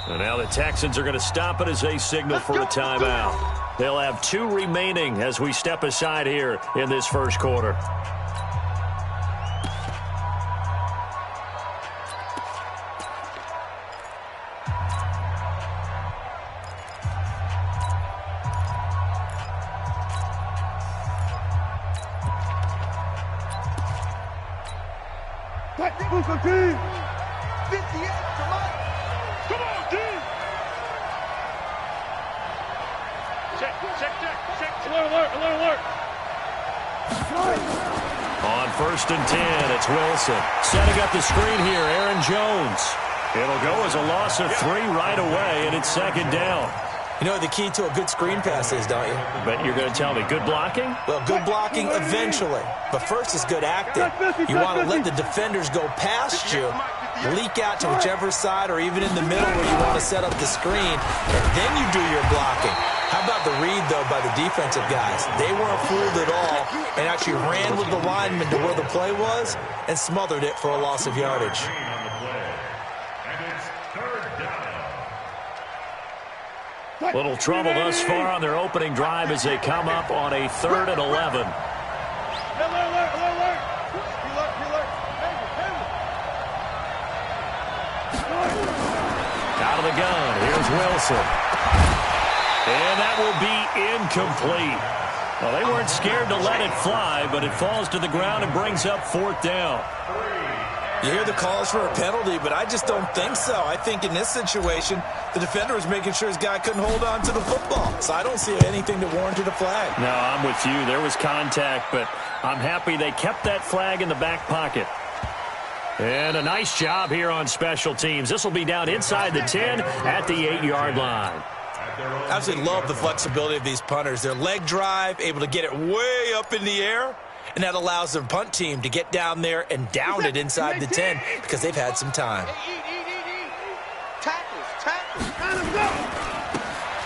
And now the Texans are going to stop it as they signal for a timeout. They'll have 2 remaining as we step aside here in this first quarter. On 1st and 10, it's Wilson. Setting up the screen here, Aaron Jones. It'll go as a loss of 3 right away, and it's 2nd down. You know what the key to a good screen pass is, don't you? But you're going to tell me, good blocking? Well, good blocking eventually. But first is good acting. You want to let the defenders go past you, leak out to whichever side or even in the middle where you want to set up the screen, and then you do your blocking. How about the read, though, by the defensive guys? They weren't fooled at all and actually ran with the lineman to where the play was and smothered it for a loss of yardage. Little trouble thus far on their opening drive as they come up on a 3rd and 11. Out of the gun, here's Wilson. And that will be incomplete. Well, they weren't scared to let it fly, but it falls to the ground and brings up 4th down. You hear the calls for a penalty, but I just don't think so. I think in this situation, the defender was making sure his guy couldn't hold on to the football. So I don't see anything that warranted a flag. No, I'm with you. There was contact, but I'm happy they kept that flag in the back pocket. And a nice job here on special teams. This will be down inside the 10 at the 8-yard line. I absolutely love the flexibility of these punters. Their leg drive, able to get it way up in the air, and that allows their punt team to get down there and down it inside the 10 because they've had some time.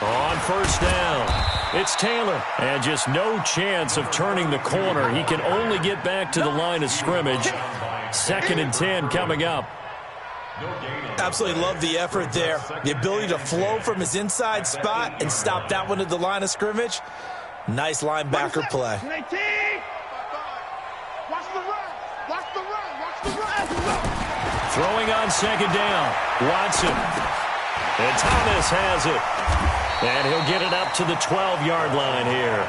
On 1st down, it's Taylor. And just no chance of turning the corner. He can only get back to the line of scrimmage. 2nd and 10 coming up. Absolutely love the effort there. The ability to flow from his inside spot and stop that one at the line of scrimmage. Nice linebacker play. Throwing on 2nd down, Watson. And Thomas has it. And he'll get it up to the 12-yard line here.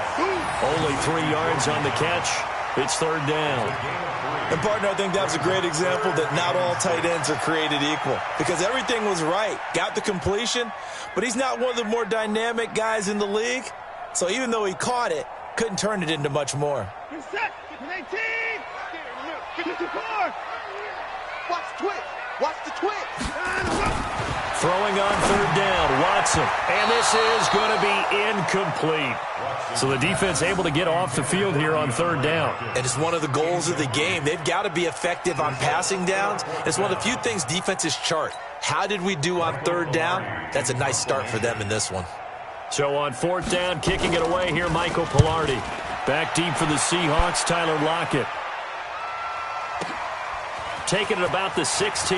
Only 3 yards on the catch. It's 3rd down. And, partner, I think that's a great example that not all tight ends are created equal. Because everything was right. Got the completion, but he's not one of the more dynamic guys in the league. So even though he caught it, couldn't turn it into much more. Watch the twitch. Throwing on 3rd down, Watson. And this is going to be incomplete. So the defense able to get off the field here on 3rd down. And it's one of the goals of the game. They've got to be effective on passing downs. It's one of the few things defenses chart. How did we do on 3rd down? That's a nice start for them in this one. So on 4th down, kicking it away here, Michael Pilardi. Back deep for the Seahawks, Tyler Lockett. Taking it about the 16.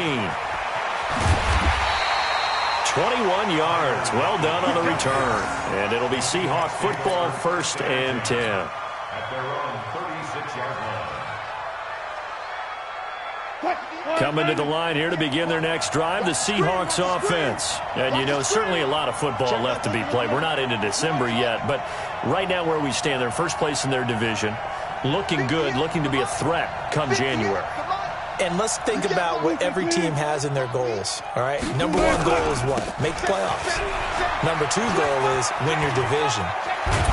21 yards. Well done on the return. And it'll be Seahawk football, 1st and 10. At their own 36-yard line. Coming to the line here to begin their next drive, the Seahawks offense. And, you know, certainly a lot of football left to be played. We're not into December yet, but right now where we stand, they're first place in their division. Looking good, looking to be a threat come January. And let's think about what every team has in their goals, all right? Number 1 goal is what? Make the playoffs. Number 2 goal is win your division.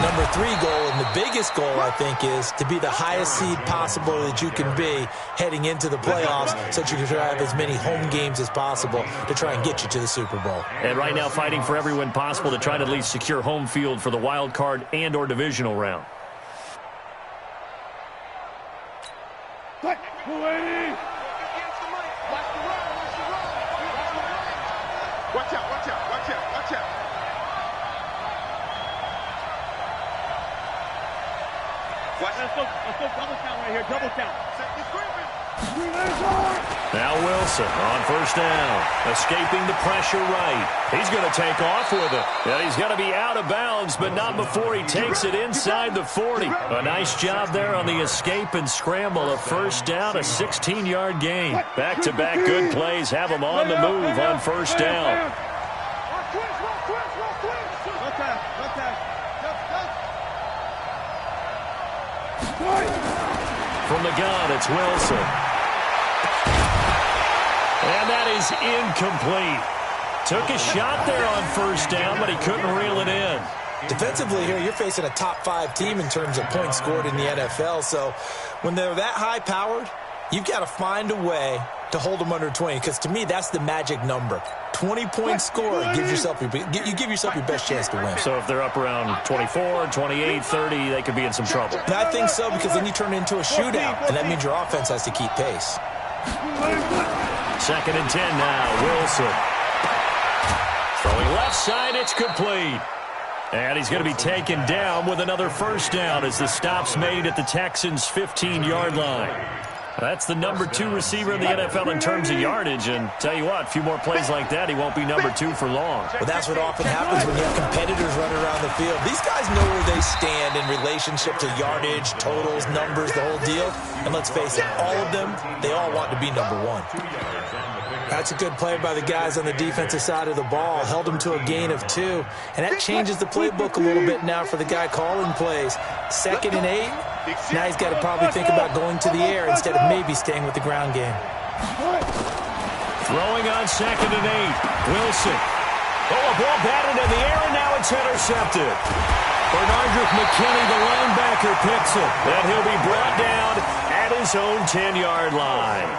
Number 3 goal, and the biggest goal, I think, is to be the highest seed possible that you can be heading into the playoffs so that you can have as many home games as possible to try and get you to the Super Bowl. And right now fighting for every win possible to try to at least secure home field for the wild card and or divisional round. Watch out, watch out, watch out, watch out. Let's go double count right here, double count. Set the screen. Now Wilson on first down. Escaping the pressure right. He's going to take off with it. Yeah, he's going to be out of bounds, but not before he takes it inside the 40. A nice job there on the escape and scramble. A first down, a 16-yard gain. Back-to-back good plays have him on the move on first down. From the gun, it's Wilson. And that is incomplete. Took a shot there on first down, but he couldn't reel it in. Defensively here, you're facing a top-5 team in terms of points scored in the NFL. So when they're that high-powered, you've got to find a way to hold them under 20. Because to me, that's the magic number. 20-point score gives yourself you give yourself your best chance to win. So if they're up around 24, 28, 30, they could be in some trouble. And I think so, because then you turn it into a shootout, and that means your offense has to keep pace. 2nd and 10 now. Wilson. Throwing left side, it's complete. And he's going to be taken down with another first down as the stop's made at the Texans' 15-yard line. That's the number 2 receiver in the NFL in terms of yardage. And tell you what, a few more plays like that, he won't be number 2 for long. Well, that's what often happens when you have competitors running around the field. These guys know where they stand in relationship to yardage, totals, numbers, the whole deal. And let's face it, all of them, they all want to be number 1. That's a good play by the guys on the defensive side of the ball. Held them to a gain of 2. And that changes the playbook a little bit now for the guy calling plays. 2nd and 8. Now he's got to probably think about going to the air instead of maybe staying with the ground game. Throwing on 2nd and 8. Wilson. Oh, a ball batted in the air, and now it's intercepted. Bernardrick McKinney, the linebacker, picks it. And he'll be brought down at his own 10-yard line.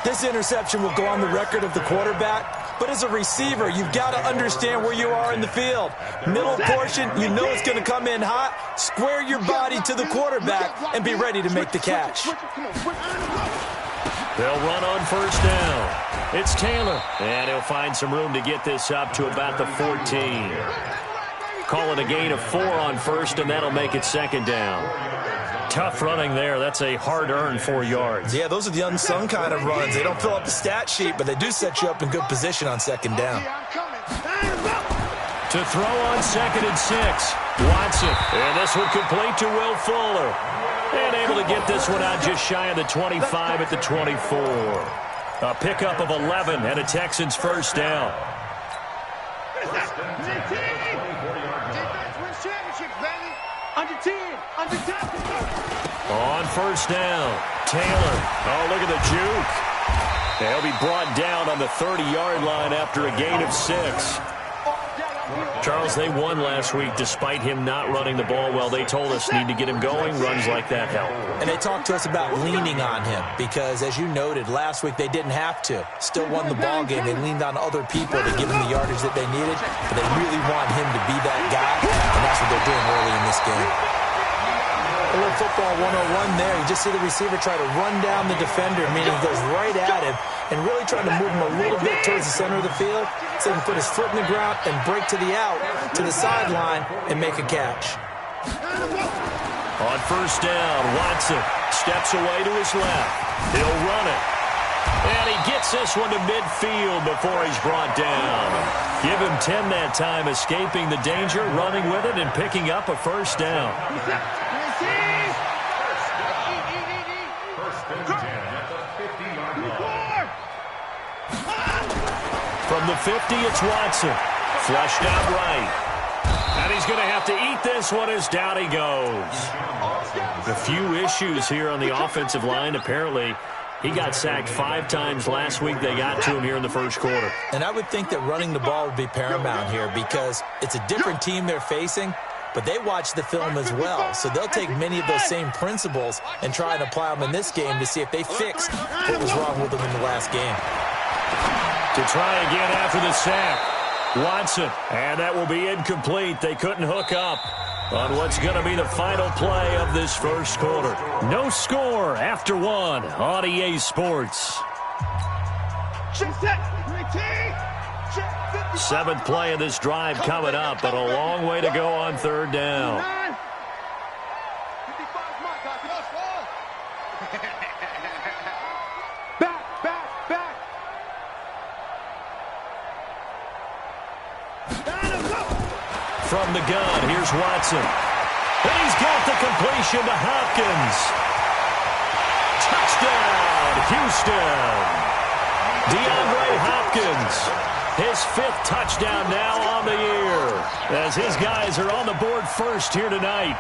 This interception will go on the record of the quarterback, but as a receiver, you've got to understand where you are in the field. Middle portion, you know it's going to come in hot. Square your body to the quarterback and be ready to make the catch. They'll run on first down. It's Taylor, and he'll find some room to get this up to about the 14. Call it a gain of 4 on first, and that'll make it 2nd down. Tough running there. That's a hard-earned 4 yards. Yeah, those are the unsung kind of runs. They don't fill up the stat sheet, but they do set you up in good position on 2nd down. To throw on 2nd and 6. Watson. And this one complete to Will Fuller. And able to get this one out just shy of the 25 at the 24. A pickup of 11 and a Texans first down. On first down, Taylor. Oh, look at the juke. They'll be brought down on the 30-yard line after a gain of 6. Charles, they won last week despite him not running the ball well. They told us need to get him going. Runs like that help. And they talked to us about leaning on him because, as you noted, last week they didn't have to. Still won the ball game. They leaned on other people to give him the yardage that they needed, but they really want him to be that guy, and that's what they're doing early in this game. A little football 101 there. You just see the receiver try to run down the defender, meaning he goes right at him and really trying to move him a little bit towards the center of the field so he can put his foot in the ground and break to the out, to the sideline, and make a catch. On first down, Watson steps away to his left. He'll run it. And he gets this one to midfield before he's brought down. Give him 10 that time, escaping the danger, running with it, and picking up a first down. From the 50, it's Watson. Flushed out right. And he's going to have to eat this one as down he goes. A few issues here on the offensive line. Apparently, he got sacked 5 times last week. They got to him here in the first quarter. And I would think that running the ball would be paramount here because it's a different team they're facing, but they watch the film as well. So they'll take many of those same principles and try and apply them in this game to see if they fix what was wrong with them in the last game. To try again after the sack. Watson, and that will be incomplete. They couldn't hook up on what's going to be the final play of this first quarter. No score after 1 on EA Sports. 7th play of this drive coming up, but a long way to go on 3rd down. from the gun. Here's Watson. And he's got the completion to Hopkins. Touchdown, Houston. DeAndre Hopkins, his 5th touchdown now on the year, as his guys are on the board first here tonight.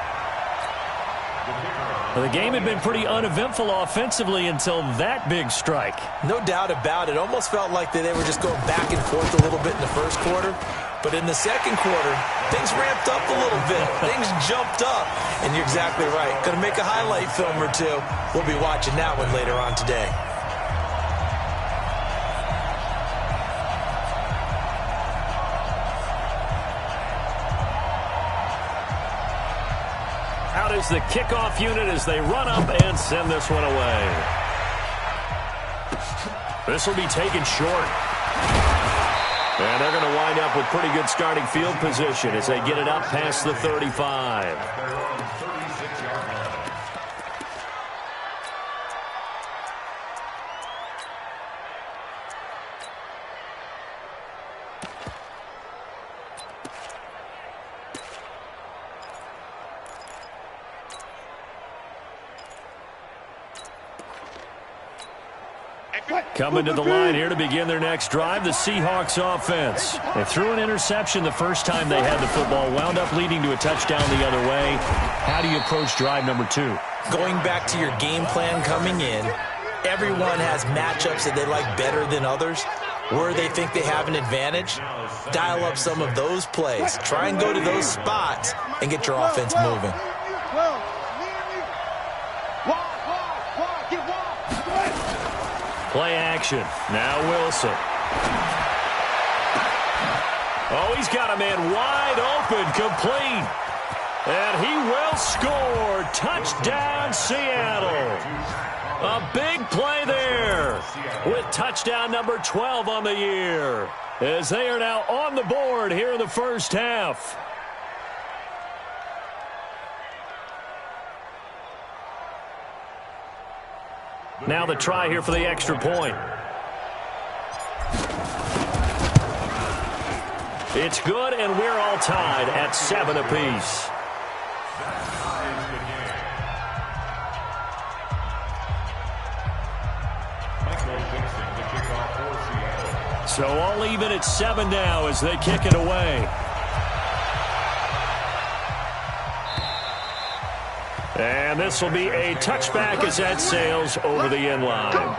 The game had been pretty uneventful offensively until that big strike. No doubt about it. Almost felt like they were just going back and forth a little bit in the first quarter. But in the second quarter, things ramped up a little bit. Things jumped up. And you're exactly right. Going to make a highlight film or two. We'll be watching that one later on today. Out is the kickoff unit as they run up and send this one away. This will be taken short. And they're going to wind up with pretty good starting field position as they get it up past the 35. Coming to the line here to begin their next drive, the Seahawks offense. They threw an interception the first time they had the football, wound up leading to a touchdown the other way. How do you approach drive number 2? Going back to your game plan coming in, everyone has matchups that they like better than others. Where they think they have an advantage, dial up some of those plays. Try and go to those spots and get your offense moving. Play action. Now Wilson. Oh, he's got a man wide open, complete. And he will score. Touchdown, Seattle. A big play there with touchdown number 12 on the year, as they are now on the board here in the first half. Now the try here for the extra point. It's good, and we're all tied at 7 apiece. So all even at 7 now as they kick it away. And this will be a touchback as that sails over the end line.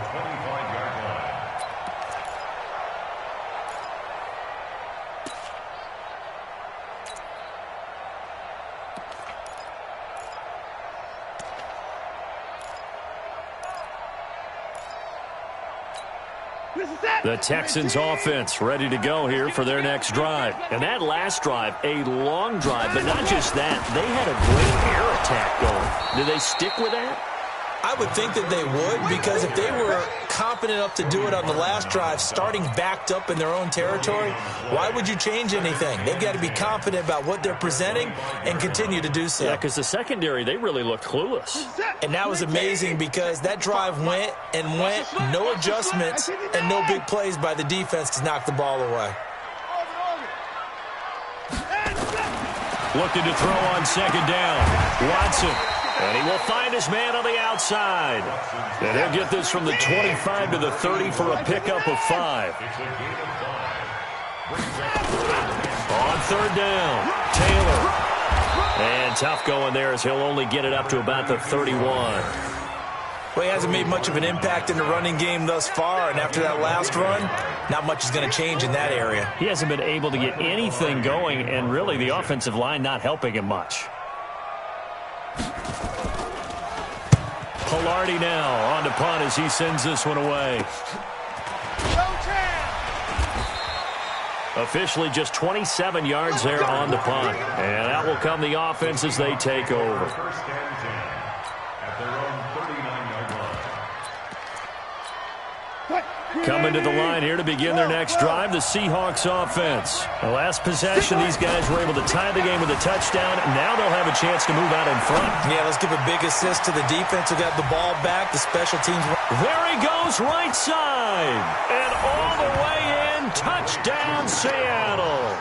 The Texans offense ready to go here for their next drive. And that last drive, a long drive, but not just that. They had a great air attack going. Do they stick with that? I would think that they would, because if they were competent enough to do it on the last drive, starting backed up in their own territory, why would you change anything? They've got to be confident about what they're presenting and continue to do so. Yeah, because the secondary, they really looked clueless. And that was amazing because that drive went and went, no adjustments and no big plays by the defense to knock the ball away. Looking to throw on second down. Watson. And he will find his man on the outside. And he'll get this from the 25 to the 30 for a pickup of 5. On third down, Taylor. And tough going there as he'll only get it up to about the 31. Well, he hasn't made much of an impact in the running game thus far, and after that last run, not much is going to change in that area. He hasn't been able to get anything going, and really the offensive line not helping him much. Pilardi now on to punt as he sends this one away. Officially just 27 yards there on the punt. And out will come the offense as they take over. First and 10 at their own 39-yard line. Coming to the line here to begin their next drive, the Seahawks offense. The last possession, these guys were able to tie the game with a touchdown. Now they'll have a chance to move out in front. Yeah, let's give a big assist to the defense who got the ball back. The special teams. There he goes, right side. And all the way in, touchdown, Seattle.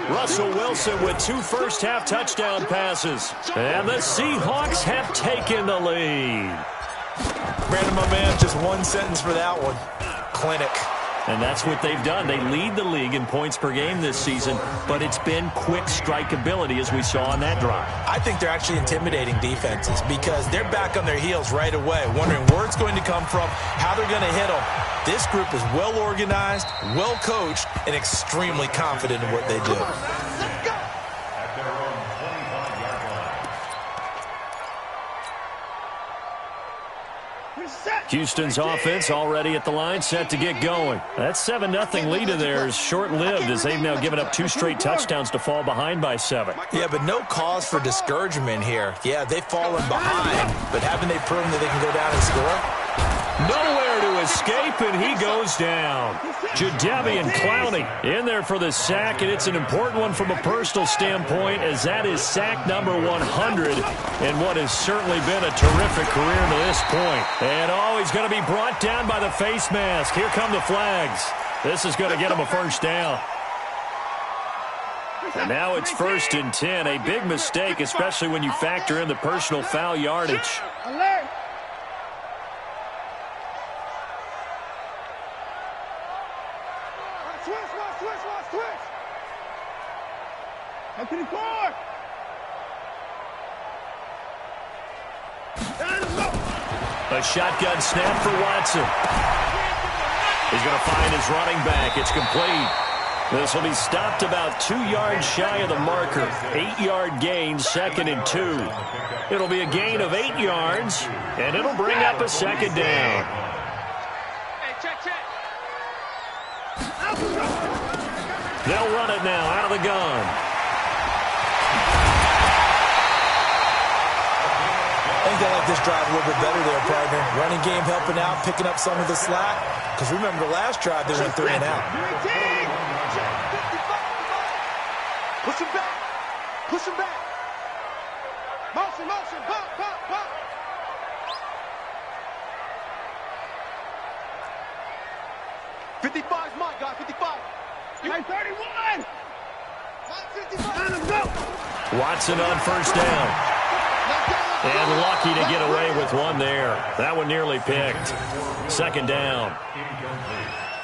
Russell Wilson with 2 first-half touchdown passes. And the Seahawks have taken the lead. Brandon, my man, just one sentence for that one. Clinic. And that's what they've done. They lead the league in points per game this season, but it's been quick strike ability as we saw on that drive. I think they're actually intimidating defenses because they're back on their heels right away, wondering where it's going to come from, how they're going to hit them. This group is well organized, well coached, and extremely confident in what they do. Houston's offense already at the line, set to get going. That 7-0 lead of theirs short-lived as they've now given up 2 straight touchdowns to fall behind by 7. Yeah, but no cause for discouragement here. Yeah, they've fallen behind, but haven't they proven that they can go down and score? Nowhere to escape, and he goes down. Jadeveon Clowney in there for the sack, and it's an important one from a personal standpoint as that is sack number 100 in what has certainly been a terrific career to this point. And he's going to be brought down by the face mask. Here come the flags. This is going to get him a first down. And now it's 1st and 10, a big mistake, especially when you factor in the personal foul yardage. Alert! Switch! Up to the court! A shotgun snap for Watson. He's going to find his running back. It's complete. This will be stopped about 2 yards shy of the marker. 8-yard gain, 2nd and 2. It'll be a gain of 8 yards, and it'll bring up a 2nd down. Hey, check. They'll run it now out of the gun. I think they like this drive a little bit better there, partner. Running game helping out, picking up some of the slack. Because remember the last drive, they went 3 and out. Push him back. Motion, pump. 55 is mine, guy, 55. Hey, 31! Watson on first down. And lucky to get away with one there. That one nearly picked. 2nd down.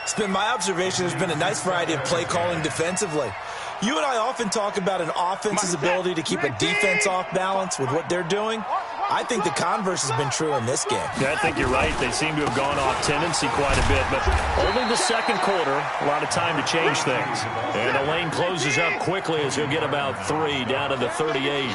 It's been my observation there's been a nice variety of play calling defensively. You and I often talk about an offense's ability to keep a defense off balance with what they're doing. I think the converse has been true in this game. Yeah, I think you're right. They seem to have gone off tendency quite a bit, but only the 2nd quarter, a lot of time to change things. And the lane closes up quickly as he'll get about 3 down to the 38.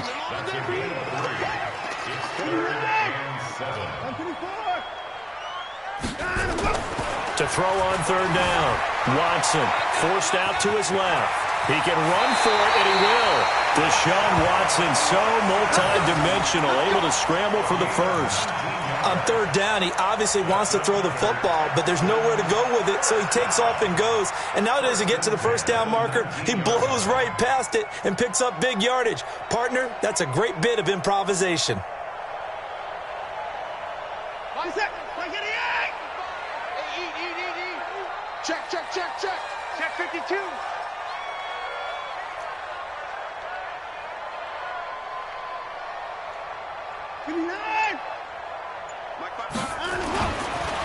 To throw on 3rd down. Watson forced out to his left. He can run for it, and he will. Deshaun Watson, so multi-dimensional, able to scramble for the first. On 3rd down, he obviously wants to throw the football, but there's nowhere to go with it, so he takes off and goes. And now that as he gets to the first down marker, he blows right past it and picks up big yardage. Partner, that's a great bit of improvisation. 1 second. Check 52.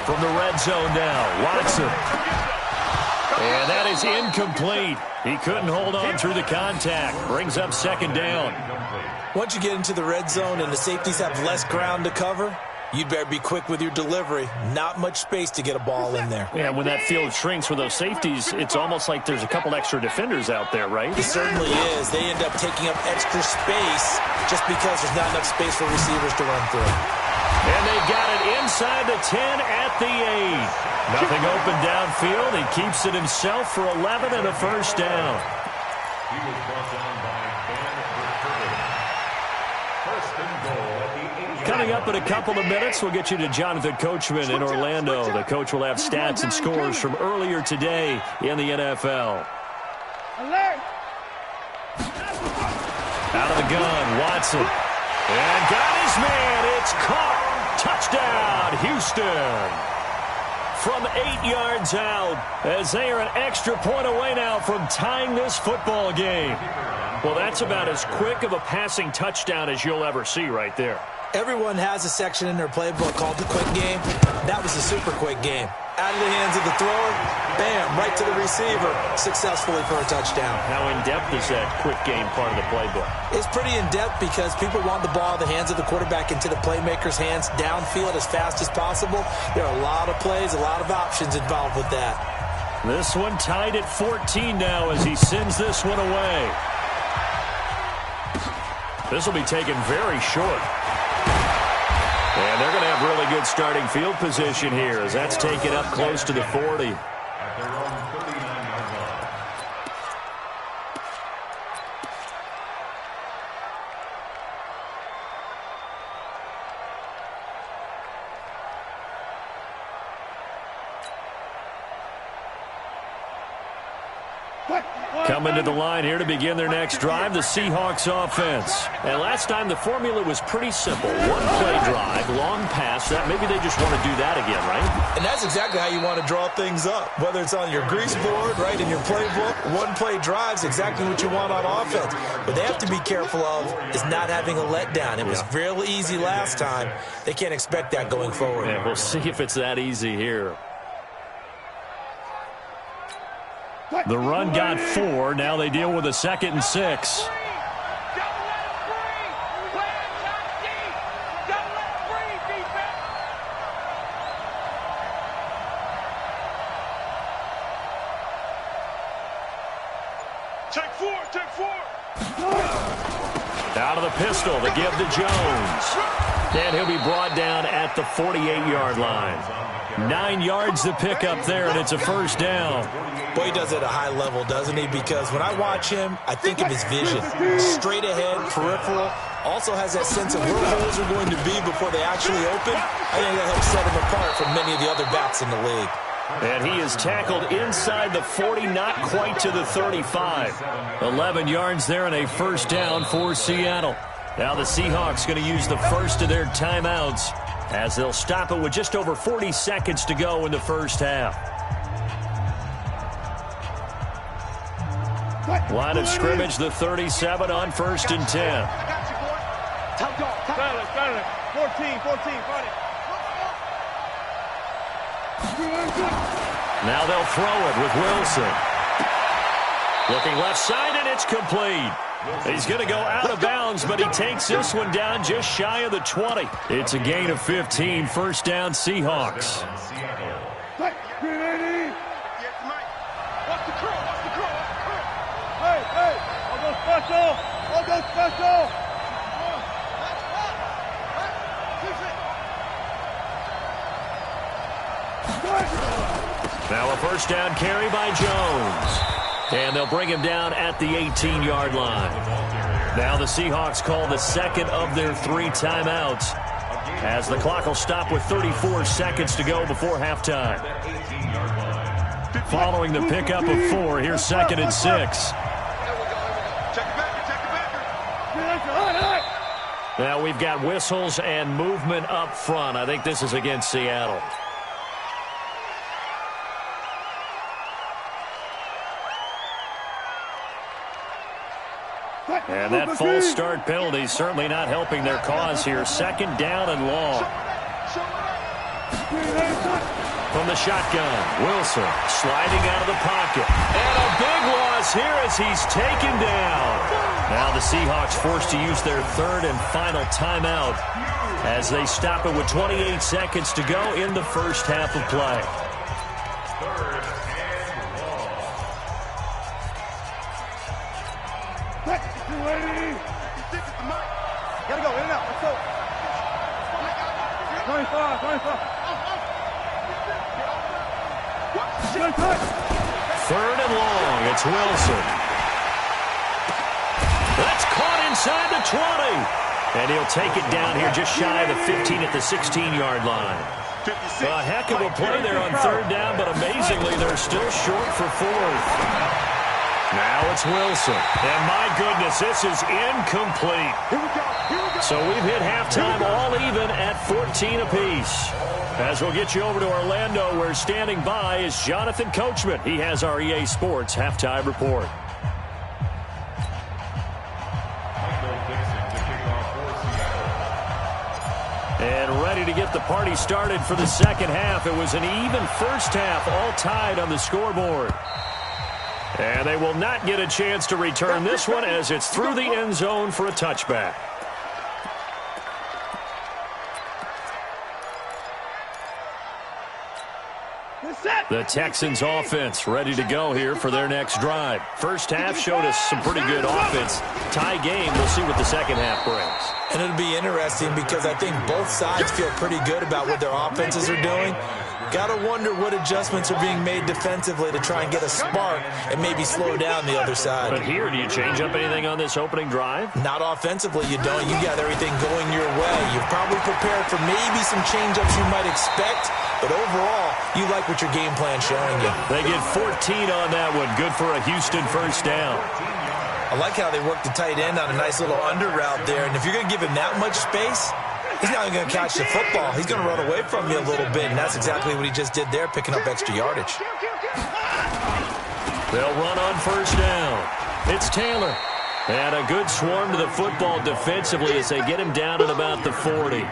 From the red zone now, Watson. And that is incomplete. He couldn't hold on through the contact. Brings up 2nd down. Once you get into the red zone and the safeties have less ground to cover, you'd better be quick with your delivery. Not much space to get a ball in there. Yeah, when that field shrinks with those safeties, it's almost like there's a couple extra defenders out there, right? It certainly is. They end up taking up extra space just because there's not enough space for receivers to run through. And they got it inside the 10 at the 8. Nothing open downfield. He keeps it himself for 11 and a first down. He was brought down by first and goal at the 8. Coming up in a couple of minutes, we'll get you to Jonathan Coachman in Orlando. The coach will have stats and scores from earlier today in the NFL. Alert! Out of the gun, Watson. And got his man. It's caught. Touchdown, Houston. from 8 yards out, as they are an extra point away now from tying this football game. Well, that's about as quick of a passing touchdown as you'll ever see right there. Everyone has a section in their playbook called the quick game. That was a super quick game. Out of the hands of the thrower, bam, right to the receiver, successfully for a touchdown. How in-depth is that quick game part of the playbook? It's pretty in-depth because people want the ball in the hands of the quarterback into the playmaker's hands downfield as fast as possible. There are a lot of plays, a lot of options involved with that. This one tied at 14 now as he sends this one away. This will be taken very short. And they're going to have really good starting field position here as that's taken up close to the 40. At their own 39-yard line. Coming to the line here to begin their next drive, the Seahawks offense. And last time the formula was pretty simple. One play drive, long pass. That maybe they just want to do that again, right? And that's exactly how you want to draw things up. Whether it's on your grease board, right, in your playbook, one play drive's exactly what you want on offense. What they have to be careful of is not having a letdown. It was real easy last time. They can't expect that going forward. Yeah, we'll see if it's that easy here. The run got 4. Now they deal with a 2nd and 6. Take four. Out of the pistol, the give to Jones. And he'll be brought down at the 48-yard line. 9 yards to pick up there, and it's a first down. Boy, he does it at a high level, doesn't he? Because when I watch him, I think of his vision. Straight ahead, peripheral. Also has that sense of where holes are going to be before they actually open. I think that helps set him apart from many of the other backs in the league. And he is tackled inside the 40, not quite to the 35. 11 yards there and a first down for Seattle. Now the Seahawks going to use the first of their timeouts as they'll stop it with just over 40 seconds to go in the first half. Line of scrimmage, the 37 on 1st and 10. I got you, boy. Top dog. Got it. 14, fight it. Now they'll throw it with Wilson. Looking left side, and it's complete. He's going to go out of bounds, but he takes this one down just shy of the 20. It's a gain of 15, first down Seahawks. Hey, I'll go special. Now a first down carry by Jones. And they'll bring him down at the 18-yard line. Now the Seahawks call the second of their 3 timeouts as the clock will stop with 34 seconds to go before halftime. Following the pickup of 4, here's 2nd and 6. Now we've got whistles and movement up front. I think this is against Seattle. And that false start penalty certainly not helping their cause here. 2nd down and long. From the shotgun, Wilson sliding out of the pocket. And a big loss here as he's taken down. Now the Seahawks forced to use their 3rd and final timeout as they stop it with 28 seconds to go in the first half of play. Gotta go, in and out, let's go. 25. 3rd and long, it's Wilson. That's caught inside the 20. And he'll take it down here just shy of the 15 at the 16-yard line. A heck of a play there on 3rd down, but amazingly, they're still short for 4th. Now it's Wilson. And my goodness, this is incomplete. So we've hit halftime all even at 14 apiece. As we'll get you over to Orlando, where standing by is Jonathan Coachman. He has our EA Sports halftime report. And ready to get the party started for the second half. It was an even first half, all tied on the scoreboard. And they will not get a chance to return this one as it's through the end zone for a touchback. The Texans offense ready to go here for their next drive. First half showed us some pretty good offense. Tie game, we'll see what the second half brings. And it'll be interesting because I think both sides feel pretty good about what their offenses are doing. Got to wonder what adjustments are being made defensively to try and get a spark and maybe slow down the other side. But here, do you change up anything on this opening drive? Not offensively, you don't. You got everything going your way. You've probably prepared for maybe some change-ups you might expect, but overall, you like what your game plan's showing you. They get 14 on that one. Good for a Houston first down. I like how they work the tight end on a nice little under route there, and if you're going to give him that much space, he's not even going to catch the football. He's going to run away from you a little bit, and that's exactly what he just did there, picking up extra yardage. They'll run on first down. It's Taylor. And a good swarm to the football defensively as they get him down at about the 40.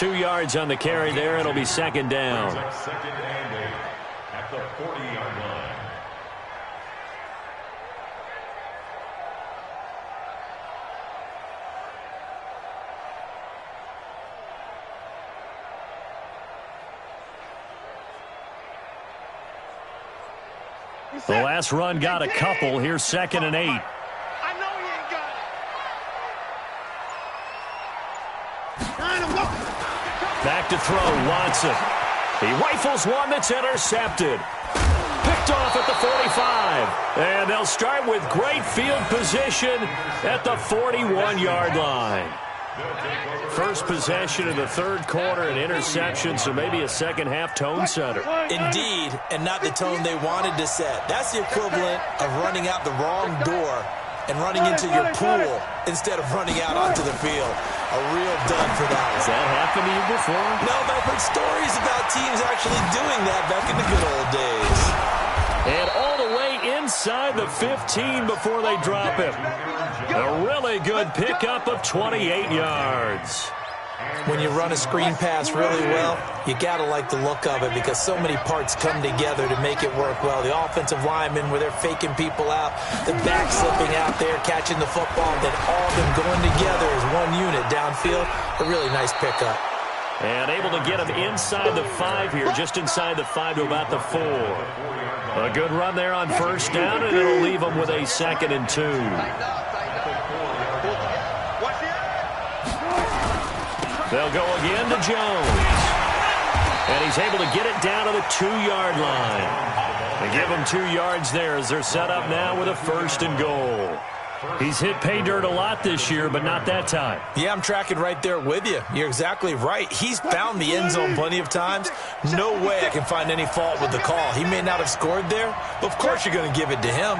2 yards on the carry there. It'll be second down. Second and 8 at the 40-yard line. The last run got a couple. Here's second and 8. I know he ain't got it. Back to throw, Watson. He rifles one that's intercepted. Picked off at the 45. And they'll start with great field position at the 41-yard line. First possession of the third quarter, an interception, so maybe a second-half tone setter. Indeed, and not the tone they wanted to set. That's the equivalent of running out the wrong door and running into your pool instead of running out onto the field. A real dud for that one. Has that happened to you before? No, but I've heard stories about teams actually doing that back in the good old days. And all the way inside the 15 before they drop him. A really good pickup of 28 yards. When you run a screen pass really well, you got to like the look of it because so many parts come together to make it work well. The offensive linemen, where they're faking people out, the back slipping out there, catching the football, then all of them going together as one unit downfield. A really nice pickup. And able to get him inside the 5 here, just inside the 5 to about the 4. A good run there on first down, and it'll leave him with a second and 2. They'll go again to Jones. And he's able to get it down to the 2-yard line. They give him 2 yards there as they're set up now with a first and goal. He's hit pay dirt a lot this year, but not that time. Yeah, I'm tracking right there with you. You're exactly right. He's found the end zone plenty of times. No way I can find any fault with the call. He may not have scored there, but of course you're going to give it to him.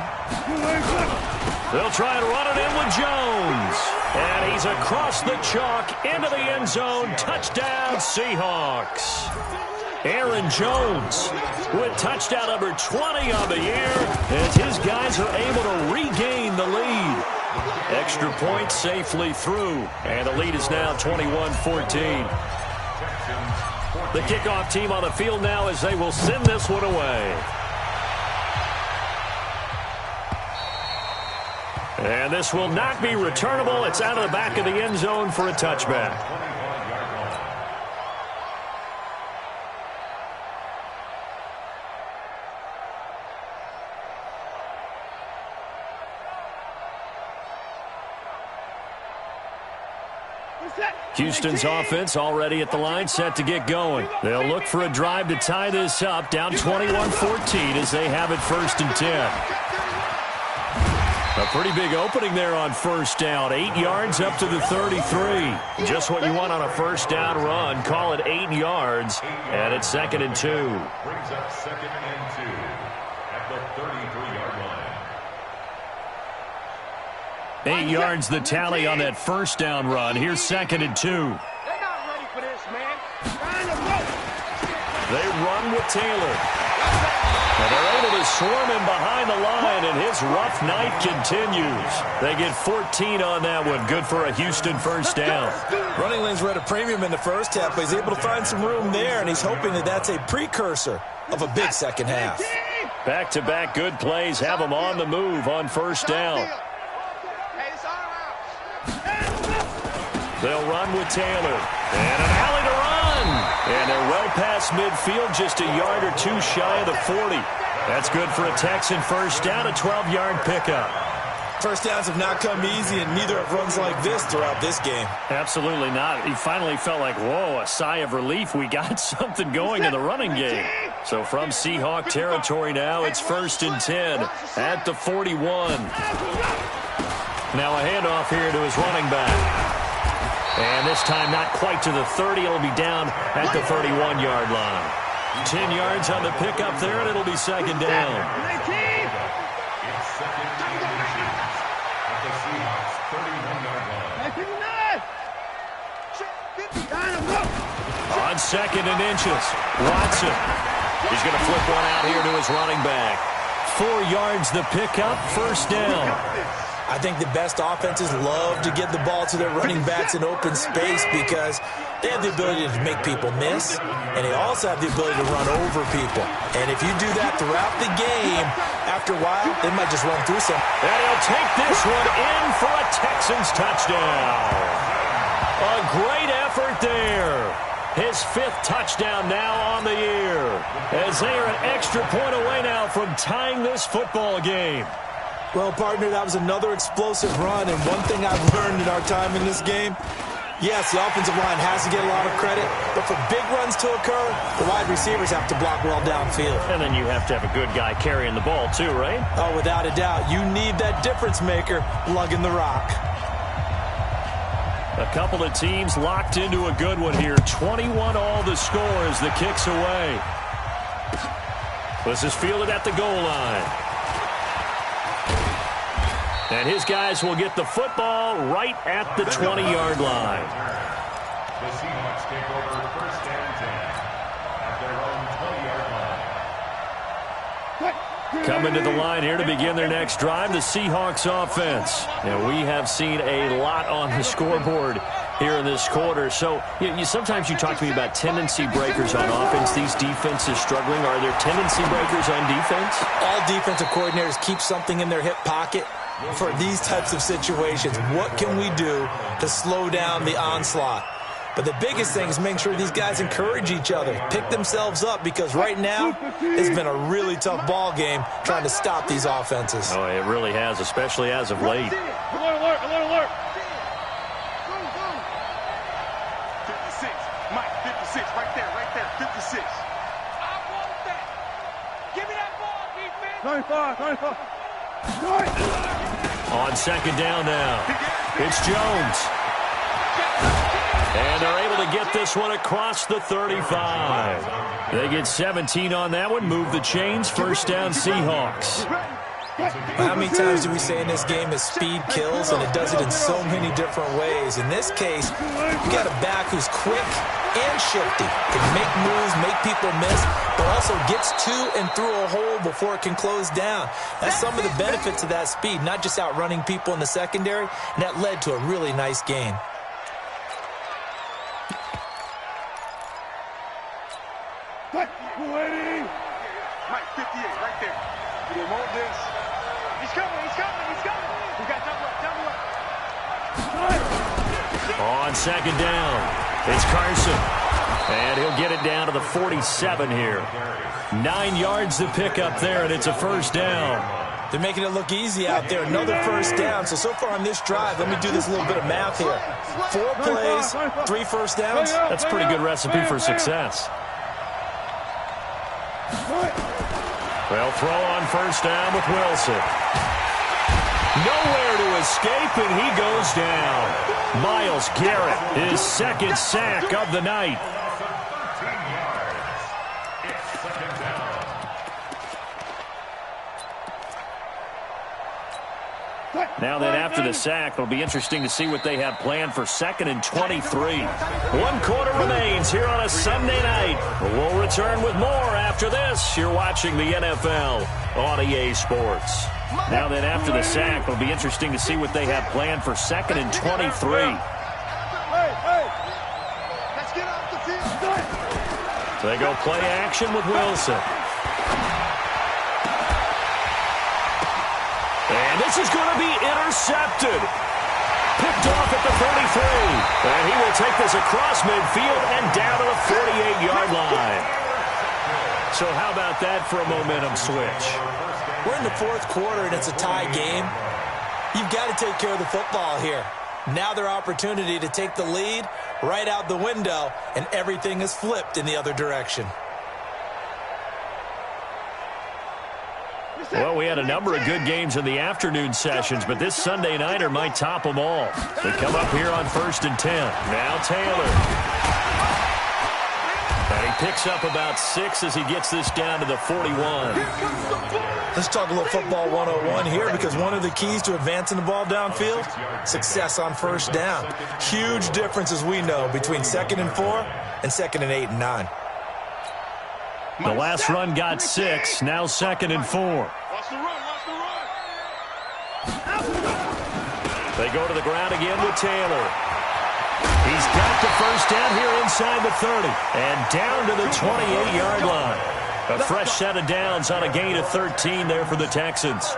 They'll try and run it in with Jones. And he's across the chalk into the end zone. Touchdown, Seahawks. Aaron Jones with touchdown number 20 on the year as his guys are able to regain the lead. Extra point safely through, and the lead is now 21-14. The kickoff team on the field now as they will send this one away. And this will not be returnable. It's out of the back of the end zone for a touchback. Houston's offense already at the line, set to get going. They'll look for a drive to tie this up, down 21-14 as they have it first and 10. A pretty big opening there on first down. 8 yards up to the 33. Just what you want on a first down run. Call it 8 yards, and it's second and 2. Brings up second and 2 at the 33-yard line. 8 yards the tally on that first down run. Here's 2nd and 2. They're not ready for this, man. They run with Taylor. And they're able to swarm him behind the line, and his rough night continues. They get 14 on that one. Good for a Houston first down. Running lanes were at a premium in the first half, but he's able to find some room there, and he's hoping that that's a precursor of a big second half. Back-to-back good plays have them on the move on first down. They'll run with Taylor. And an alley to run. And they're well past midfield, just a yard or two shy of the 40. That's good for a Texan first down, a 12-yard pickup. First downs have not come easy, and neither have runs like this throughout this game. Absolutely not. He finally felt like, whoa, a sigh of relief. We got something going in the running game. So from Seahawk territory now, it's 1st and 10 at the 41. Now a handoff here to his running back. And this time not quite to the 30. It'll be down at the 31-yard line. 10 yards on the pickup there, and it'll be 2nd down. It's 2nd and 2 at the Seahawks 31-yard line. On 2nd and inches, Watson. He's going to flip one out here to his running back. 4 yards the pickup, first down. I think the best offenses love to get the ball to their running backs in open space because they have the ability to make people miss, and they also have the ability to run over people. And if you do that throughout the game, after a while, they might just run through some. And he'll take this one in for a Texans touchdown. A great effort there. His 5th touchdown now on the year, as they are an extra point away now from tying this football game. Well, partner, that was another explosive run, and one thing I've learned in our time in this game, yes, the offensive line has to get a lot of credit, but for big runs to occur, the wide receivers have to block well downfield. And then you have to have a good guy carrying the ball too, right? Oh, without a doubt. You need that difference maker lugging the rock. A couple of teams locked into a good one here. 21 all the score as the kick's away. This is fielded at the goal line. And his guys will get the football right at the 20-yard line. The Seahawks take over 1st and 10 at their own 20-yard line. Coming to the line here to begin their next drive, the Seahawks offense. And we have seen a lot on the scoreboard here in this quarter. So sometimes you talk to me about tendency breakers on offense. These defenses struggling. Are there tendency breakers on defense? All defensive coordinators keep something in their hip pocket for these types of situations. What can we do to slow down the onslaught? But the biggest thing is making sure these guys encourage each other, pick themselves up, because right now it's been a really tough ball game trying to stop these offenses. Oh, it really has, especially as of late. Alert, alert. 56. Mike, 56. Right there. 56. I want that. Give me that ball, defense. 95. On 2nd down now, it's Jones. And they're able to get this one across the 35. They get 17 on that one, move the chains, first down Seahawks. How many times do we say in this game that speed kills, and it does it in so many different ways? In this case, you got a back who's quick and shifty, can make moves, make people miss, but also gets to and through a hole before it can close down. That's some of the benefits of that speed, not just outrunning people in the secondary, and that led to a really nice game. Waiting. Mike, 58. Right there. You want this? He's coming. We got double up. On 2nd down, it's Carson. And he'll get it down to the 47 here. 9 yards to pick up there, and it's a first down. They're making it look easy out there. Another first down. So far on this drive, let me do this little bit of math here. 4 plays, 3 first downs. That's a pretty good recipe for success. They'll throw on first down with Wilson. Nowhere to escape, and he goes down. Myles Garrett, his 2nd sack of the night. Now then, after the sack, it'll be interesting to see what they have planned for 2nd and 23. 1 quarter remains here on a Sunday night. We'll return with more after this. You're watching the NFL on EA Sports. Now then, after the sack, it'll be interesting to see what they have planned for 2nd and 23. So they go play action with Wilson. And this is going to be intercepted. Picked off at the 33. And he will take this across midfield and down to the 48-yard line. So how about that for a momentum switch? We're in the 4th quarter, and it's a tie game. You've got to take care of the football here. Now their opportunity to take the lead right out the window, and everything is flipped in the other direction. Well, we had a number of good games in the afternoon sessions, but this Sunday nighter might top them all. They come up here on 1st and 10. Now Taylor. And he picks up about 6 as he gets this down to the 41. Let's talk a little football 101 here, because one of the keys to advancing the ball downfield, success on 1st down. Huge difference, as we know, between 2nd and 4 and 2nd and 8 and 9. The last run got 6, now 2nd and 4. Watch the run, watch the run. They go to the ground again with Taylor. He's got the 1st down here inside the 30 and down to the 28-yard line. A fresh set of downs on a gain of 13 there for the Texans.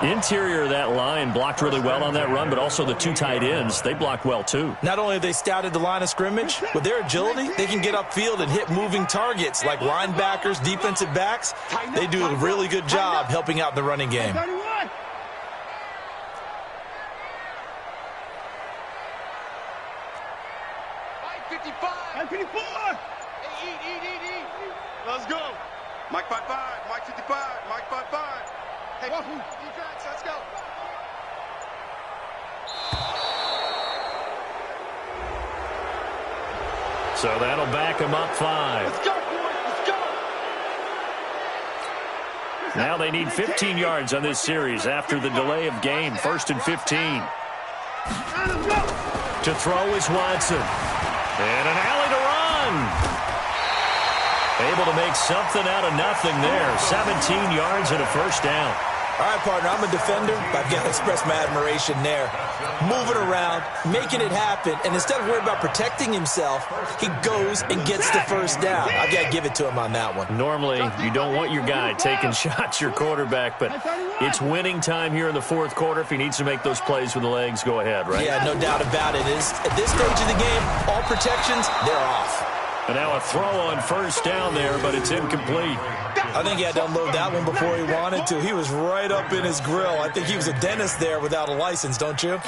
Interior of that line blocked really well on that run, but also the 2 tight ends, they blocked well too. Not only have they scouted the line of scrimmage, with their agility, they can get upfield and hit moving targets like linebackers, defensive backs. They do a really good job helping out in the running game. 54. Eat. Let's go. Mike 5-5, Mike 55, Mike 5-5. Hey, defense, let's go. So that'll back him up 5. Let's go, boys. Let's go. Now they need 15 yards on this series after the delay of game. 1st and 15. To throw is Watson. And an alley to run. Able to make something out of nothing there. 17 yards and a 1st down. All right, partner, I'm a defender, but I've got to express my admiration there. Moving around, making it happen, and instead of worrying about protecting himself, he goes and gets the 1st down. I've got to give it to him on that one. Normally, you don't want your guy taking shots, your quarterback, but it's winning time here in the 4th quarter. If he needs to make those plays with the legs, go ahead, right? Yeah, no doubt about it. At this stage of the game, all protections, they're off. And now a throw on 1st down there, but it's incomplete. I think he had to unload that one before he wanted to. He was right up in his grill. I think he was a dentist there without a license, don't you?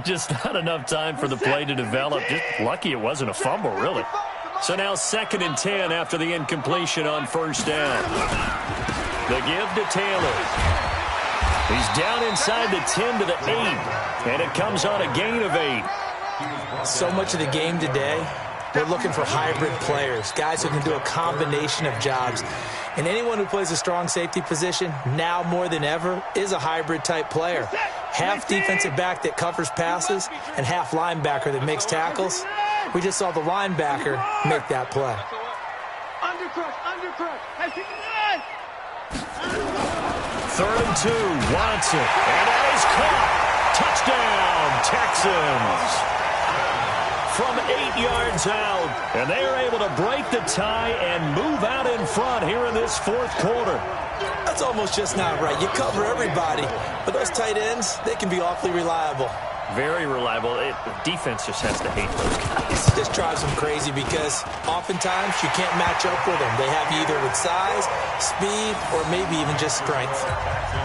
Just not enough time for the play to develop. Just lucky it wasn't a fumble, really. So now 2nd and 10 after the incompletion on 1st down. The give to Taylor. He's down inside the 10 to the 8, and it comes on a gain of 8. So much of the game today, we're looking for hybrid players, guys who can do a combination of jobs. And anyone who plays a strong safety position, now more than ever, is a hybrid-type player. Half defensive back that covers passes and half linebacker that makes tackles. We just saw the linebacker make that play. Undercrush. 3rd and 2, Watson. And that is caught. Touchdown, Texans. From 8 yards out, and they are able to break the tie and move out in front here in this 4th quarter. That's almost just not right. You cover everybody, but those tight ends, they can be awfully reliable. Very reliable. The defense just has to hate those guys. This drives them crazy because oftentimes you can't match up with them. They have you either with size, speed, or maybe even just strength.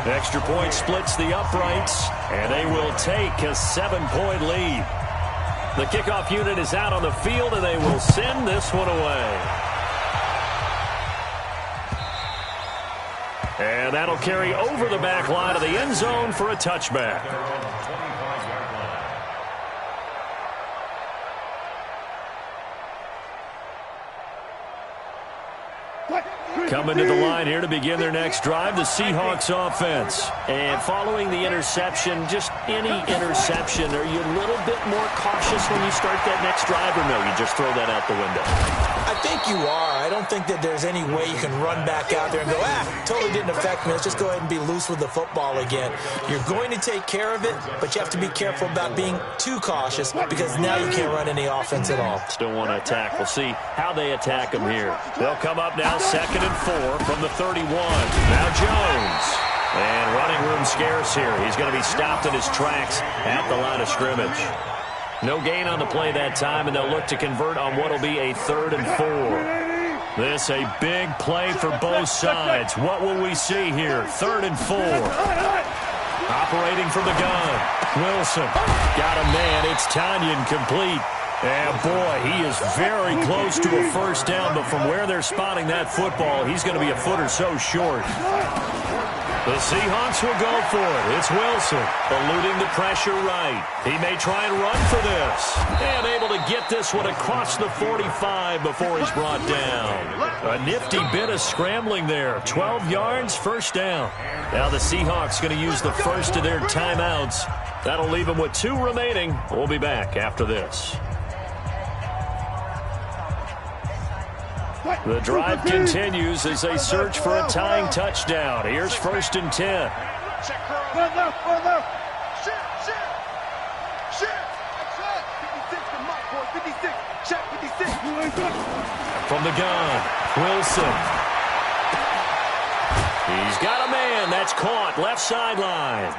The extra point splits the uprights, and they will take a 7-point lead. The kickoff unit is out on the field, and they will send this one away. And that'll carry over the back line of the end zone for a touchback. coming to the line here to begin their next drive, the Seahawks offense. And following the interception, just any interception, are you a little bit more cautious when you start that next drive, or no, you just throw that out the window? I think you are. I don't think that there's any way you can run back out there and go, totally didn't affect me. Let's just go ahead and be loose with the football again. You're going to take care of it, but you have to be careful about being too cautious because now you can't run any offense at all. Still want to attack. We'll see how they attack them here. They'll come up now 2nd and 4 from the 31. Now Jones. And running room scarce here. He's going to be stopped in his tracks at the line of scrimmage. No gain on the play that time, and they'll look to convert on what will be a 3rd and 4. This a big play for both sides. What will we see here? 3rd and 4. Operating from the gun. Wilson. Got a man. It's Tanyan complete. And, boy, he is very close to a first down, but from where they're spotting that football, he's going to be a foot or so short. The Seahawks will go for it. It's Wilson, eluding the pressure right. He may try and run for this. And able to get this one across the 45 before he's brought down. A nifty bit of scrambling there. 12 yards, first down. Now the Seahawks going to use the first of their timeouts. That'll leave them with 2 remaining. We'll be back after this. The drive continues as they search for a tying touchdown. Here's 1st and 10. From the gun, Wilson. He's got a man. That's caught. Left sideline.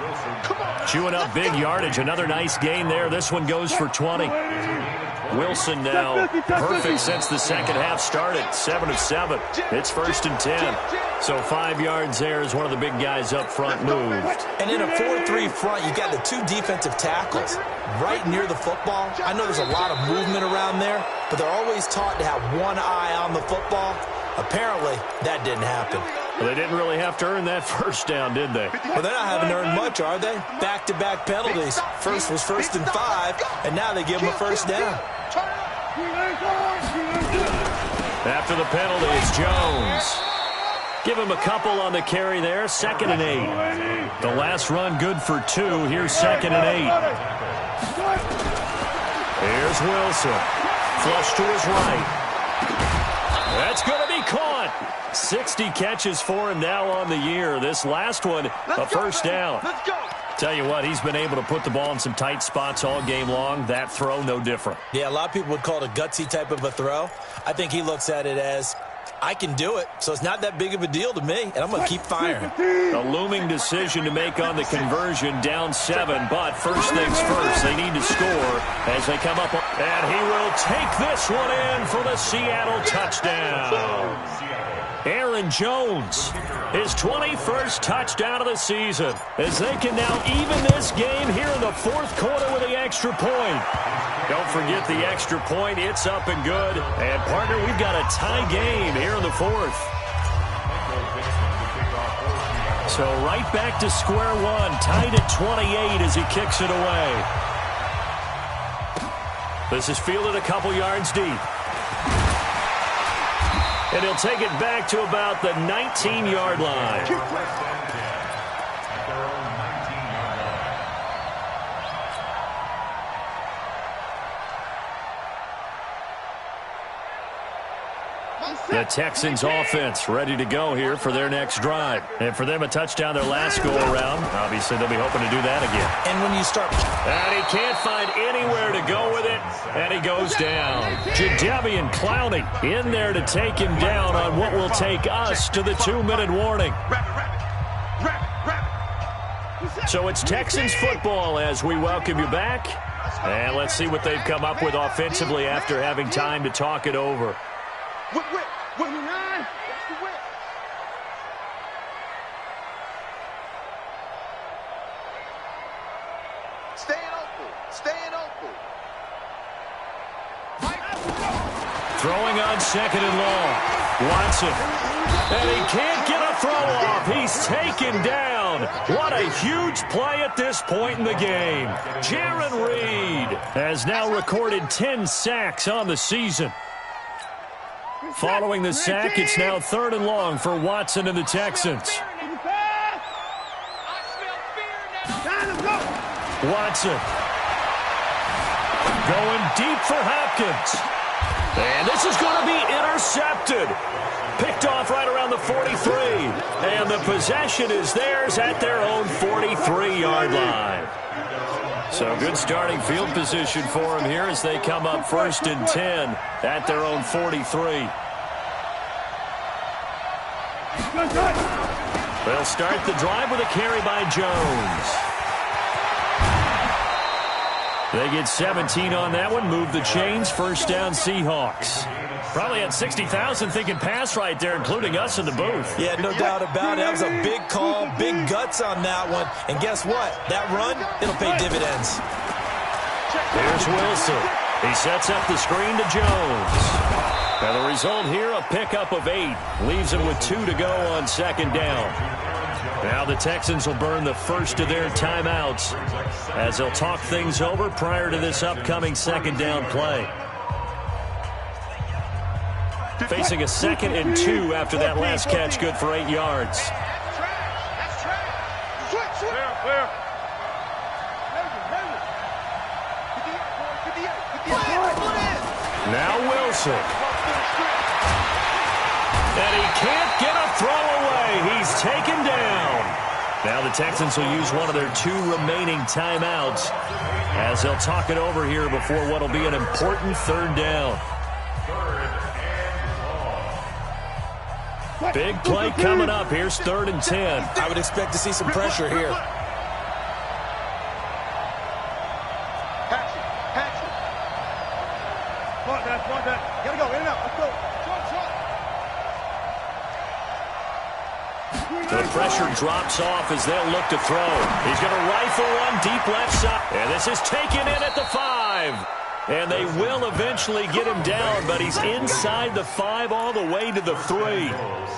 Chewing up big yardage. Another nice gain there. This one goes for 20. Wilson now perfect since the second half started. 7 of 7. It's 1st and 10. So 5 yards there as one of the big guys up front moved. And in a 4-3 front, you've got the 2 defensive tackles right near the football. I know there's a lot of movement around there, but they're always taught to have one eye on the football. Apparently, that didn't happen. Well, they didn't really have to earn that first down, did they? Well, they're not having to earn much, are they? Back-to-back penalties. First was 1st and 5, and now they give them a first down. After the penalty, it's Jones. Give him a couple on the carry there. 2nd and 8. The last run good for 2. Here's 2nd and 8. Here's Wilson. Flush to his right. That's going to be caught. 60 catches for him now on the year. This last one, a first down. Let's go. Tell you what, he's been able to put the ball in some tight spots all game long. That throw, no different. Yeah, a lot of people would call it a gutsy type of a throw. I think he looks at it as, I can do it, so it's not that big of a deal to me, and I'm going to keep firing. A looming decision to make on the conversion, down 7, but first things first, they need to score as they come up. And he will take this one in for the Seattle touchdown. Aaron Jones, his 21st touchdown of the season, as they can now even this game here in the 4th quarter with the extra point. Don't forget the extra point. It's up and good. And, partner, we've got a tie game here in the 4th. So right back to square one, tied at 28 as he kicks it away. This is fielded a couple yards deep. And he'll take it back to about the 19-yard line. The Texans offense ready to go here for their next drive. And for them, a touchdown their last go-around. Obviously, they'll be hoping to do that again. And when you start... And he can't find anywhere to go with it. And he goes down. Jadeveon Clowney in there to take him down on what will take us to the 2-minute warning. So it's Texans football as we welcome you back. And let's see what they've come up with offensively after having time to talk it over. Throwing on 2nd and long. Watson. And he can't get a throw off. He's taken down. What a huge play at this point in the game. Jaron Reed has now recorded 10 sacks on the season. Following the sack, it's now 3rd and long for Watson and the Texans. Watson going deep for Hopkins. And this is going to be intercepted. Picked off right around the 43. And the possession is theirs at their own 43-yard line. So good starting field position for them here as they come up 1st and 10 at their own 43. They'll start the drive with a carry by Jones. They get 17 on that one, move the chains, 1st down Seahawks. Probably had 60,000 thinking pass right there, including us in the booth. Yeah, no doubt about it. That was a big call, big guts on that one. And guess what? That run, it'll pay dividends. Here's Wilson. He sets up the screen to Jones. And the result here, a pickup of 8. Leaves him with 2 to go on 2nd down. Now the Texans will burn the first of their timeouts as they'll talk things over prior to this upcoming 2nd down play. Facing a 2nd and 2 after that last catch, good for 8 yards. Now Wilson. And he can't get a throw away. He's taken down. Now the Texans will use one of their 2 remaining timeouts as they'll talk it over here before what will be an important 3rd down. Big play coming up. Here's 3rd and 10. I would expect to see some pressure here. Gotta go, in and out. Let's go. The pressure drops off as they'll look to throw. He's going to rifle one deep left side. And this is taken in at the 5. And they will eventually get him down, but he's inside the 5 all the way to the 3.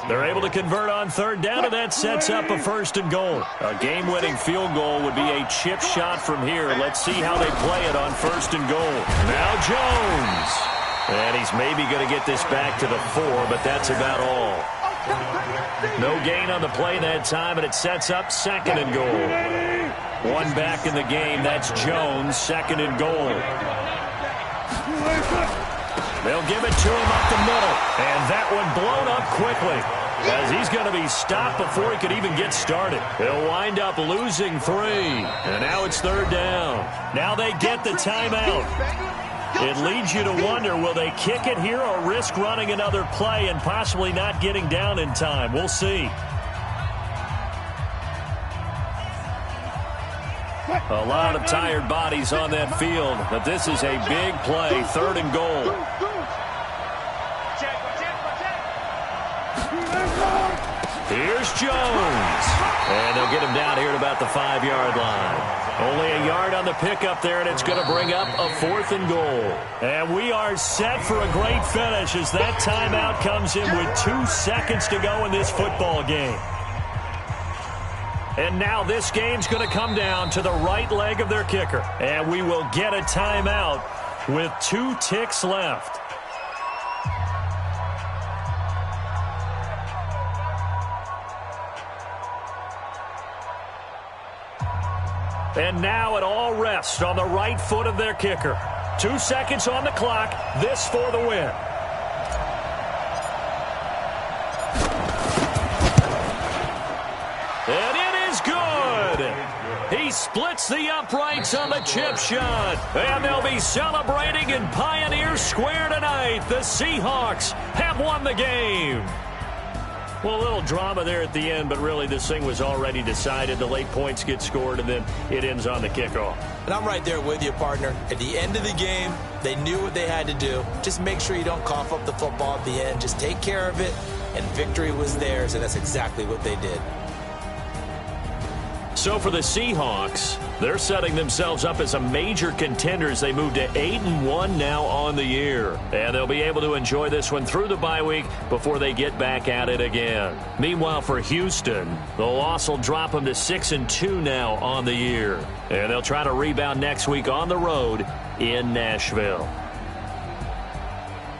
They're able to convert on 3rd down, and that sets up a 1st and goal. A game-winning field goal would be a chip shot from here. Let's see how they play it on 1st and goal. Now Jones. And he's maybe going to get this back to the 4, but that's about all. No gain on the play that time, and it sets up 2nd and goal. One back in the game. That's Jones, 2nd and goal. They'll give it to him up the middle. And that one blown up quickly as he's going to be stopped before he could even get started. He'll wind up losing 3. And now it's 3rd down. Now they get the timeout. It leads you to wonder, will they kick it here or risk running another play and possibly not getting down in time? We'll see. A lot of tired bodies on that field, but this is a big play, 3rd and goal. Here's Jones. And they'll get him down here at about the 5-yard line. Only a yard on the pickup there, and it's going to bring up a 4th and goal. And we are set for a great finish as that timeout comes in with 2 seconds to go in this football game. And now this game's going to come down to the right leg of their kicker. And we will get a timeout with 2 ticks left. And now it all rests on the right foot of their kicker. 2 seconds on the clock. This for the win. And it is good. He splits the uprights on the chip shot. And they'll be celebrating in Pioneer Square tonight. The Seahawks have won the game. Well, a little drama there at the end, but really this thing was already decided. The late points get scored, and then it ends on the kickoff. And I'm right there with you, partner. At the end of the game, they knew what they had to do. Just make sure you don't cough up the football at the end. Just take care of it, and victory was theirs, and that's exactly what they did. So for the Seahawks, they're setting themselves up as a major contender as they move to 8-1 now on the year. And they'll be able to enjoy this one through the bye week before they get back at it again. Meanwhile, for Houston, the loss will drop them to 6-2 now on the year. And they'll try to rebound next week on the road in Nashville.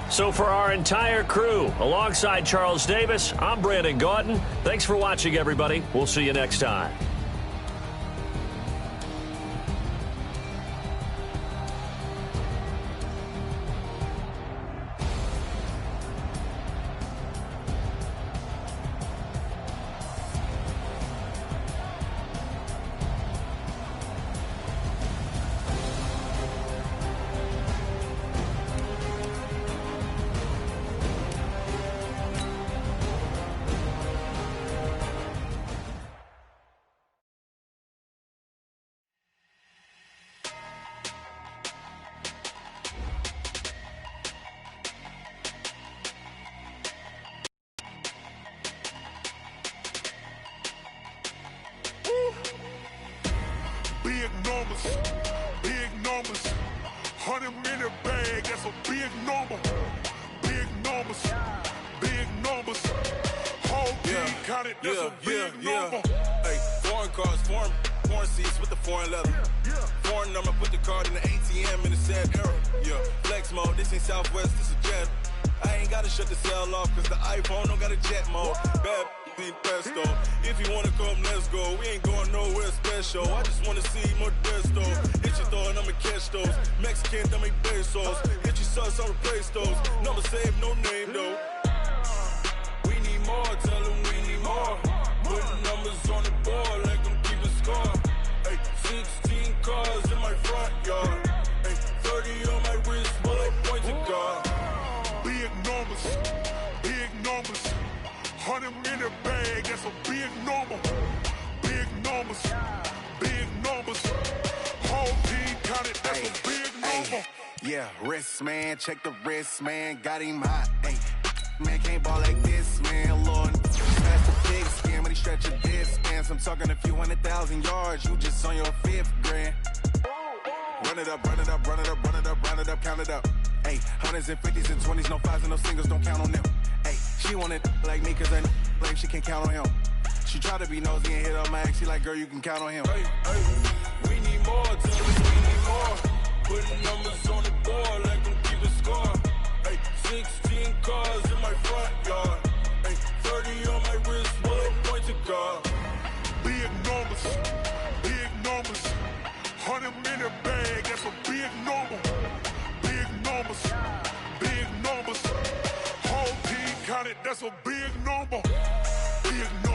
So for our entire crew, alongside Charles Davis, I'm Brandon Gaudin. Thanks for watching, everybody. We'll see you next time. Big numbers, 100 in the bag, that's a big number. Big numbers, whole team counted, that's a big number. Hey, foreign cars, foreign seats with the foreign leather. Foreign number, put the card in the ATM in the sad era. Yeah, flex mode, this ain't Southwest, this a jet. I ain't gotta shut the cell off, cause the iPhone don't got a jet mode. Bad ain't pesto. If you wanna come, let's go. We ain't going nowhere special. I just wanna see more Modesto. Hit your throw and I'ma catch those. Mexican, dummy pesos. Hit your sauce, I'll replace those. Number save, no name though. We need more, tell them we need more. Putting numbers on the board like I'm keeping score. Hey, 16 cars in my front yard. Hey, 30 on my wrist, while I point to God. Big numbers, 100 in the bag, that's a big number. Big numbers, whole team counted, that's a big number. Yeah, wrist man, check the wrist man, got him hot. Hey, man can't ball like this, man. Lord, pass the pig skin, but he stretch a distance. I'm talking a few 100,000 yards, you just on your 5th grand. Run it up, count it up. Hey, hundreds and 50s and 20s, no 5s and no singles, don't count on them. Hey, she want it like me, cause I like she can't count on him. She try to be nosy and hit on my ex, she like, girl, you can count on him. Hey, we need more, tell us we need more. Putting numbers on the board like I'm keeping score. Hey, 16 cars in my front yard. Hey, 30 on my wrist, while I point to God. Big numbers, 100 in the bag, that's a big number. Big numbers, whole team counted, that's a big number. Big numbers.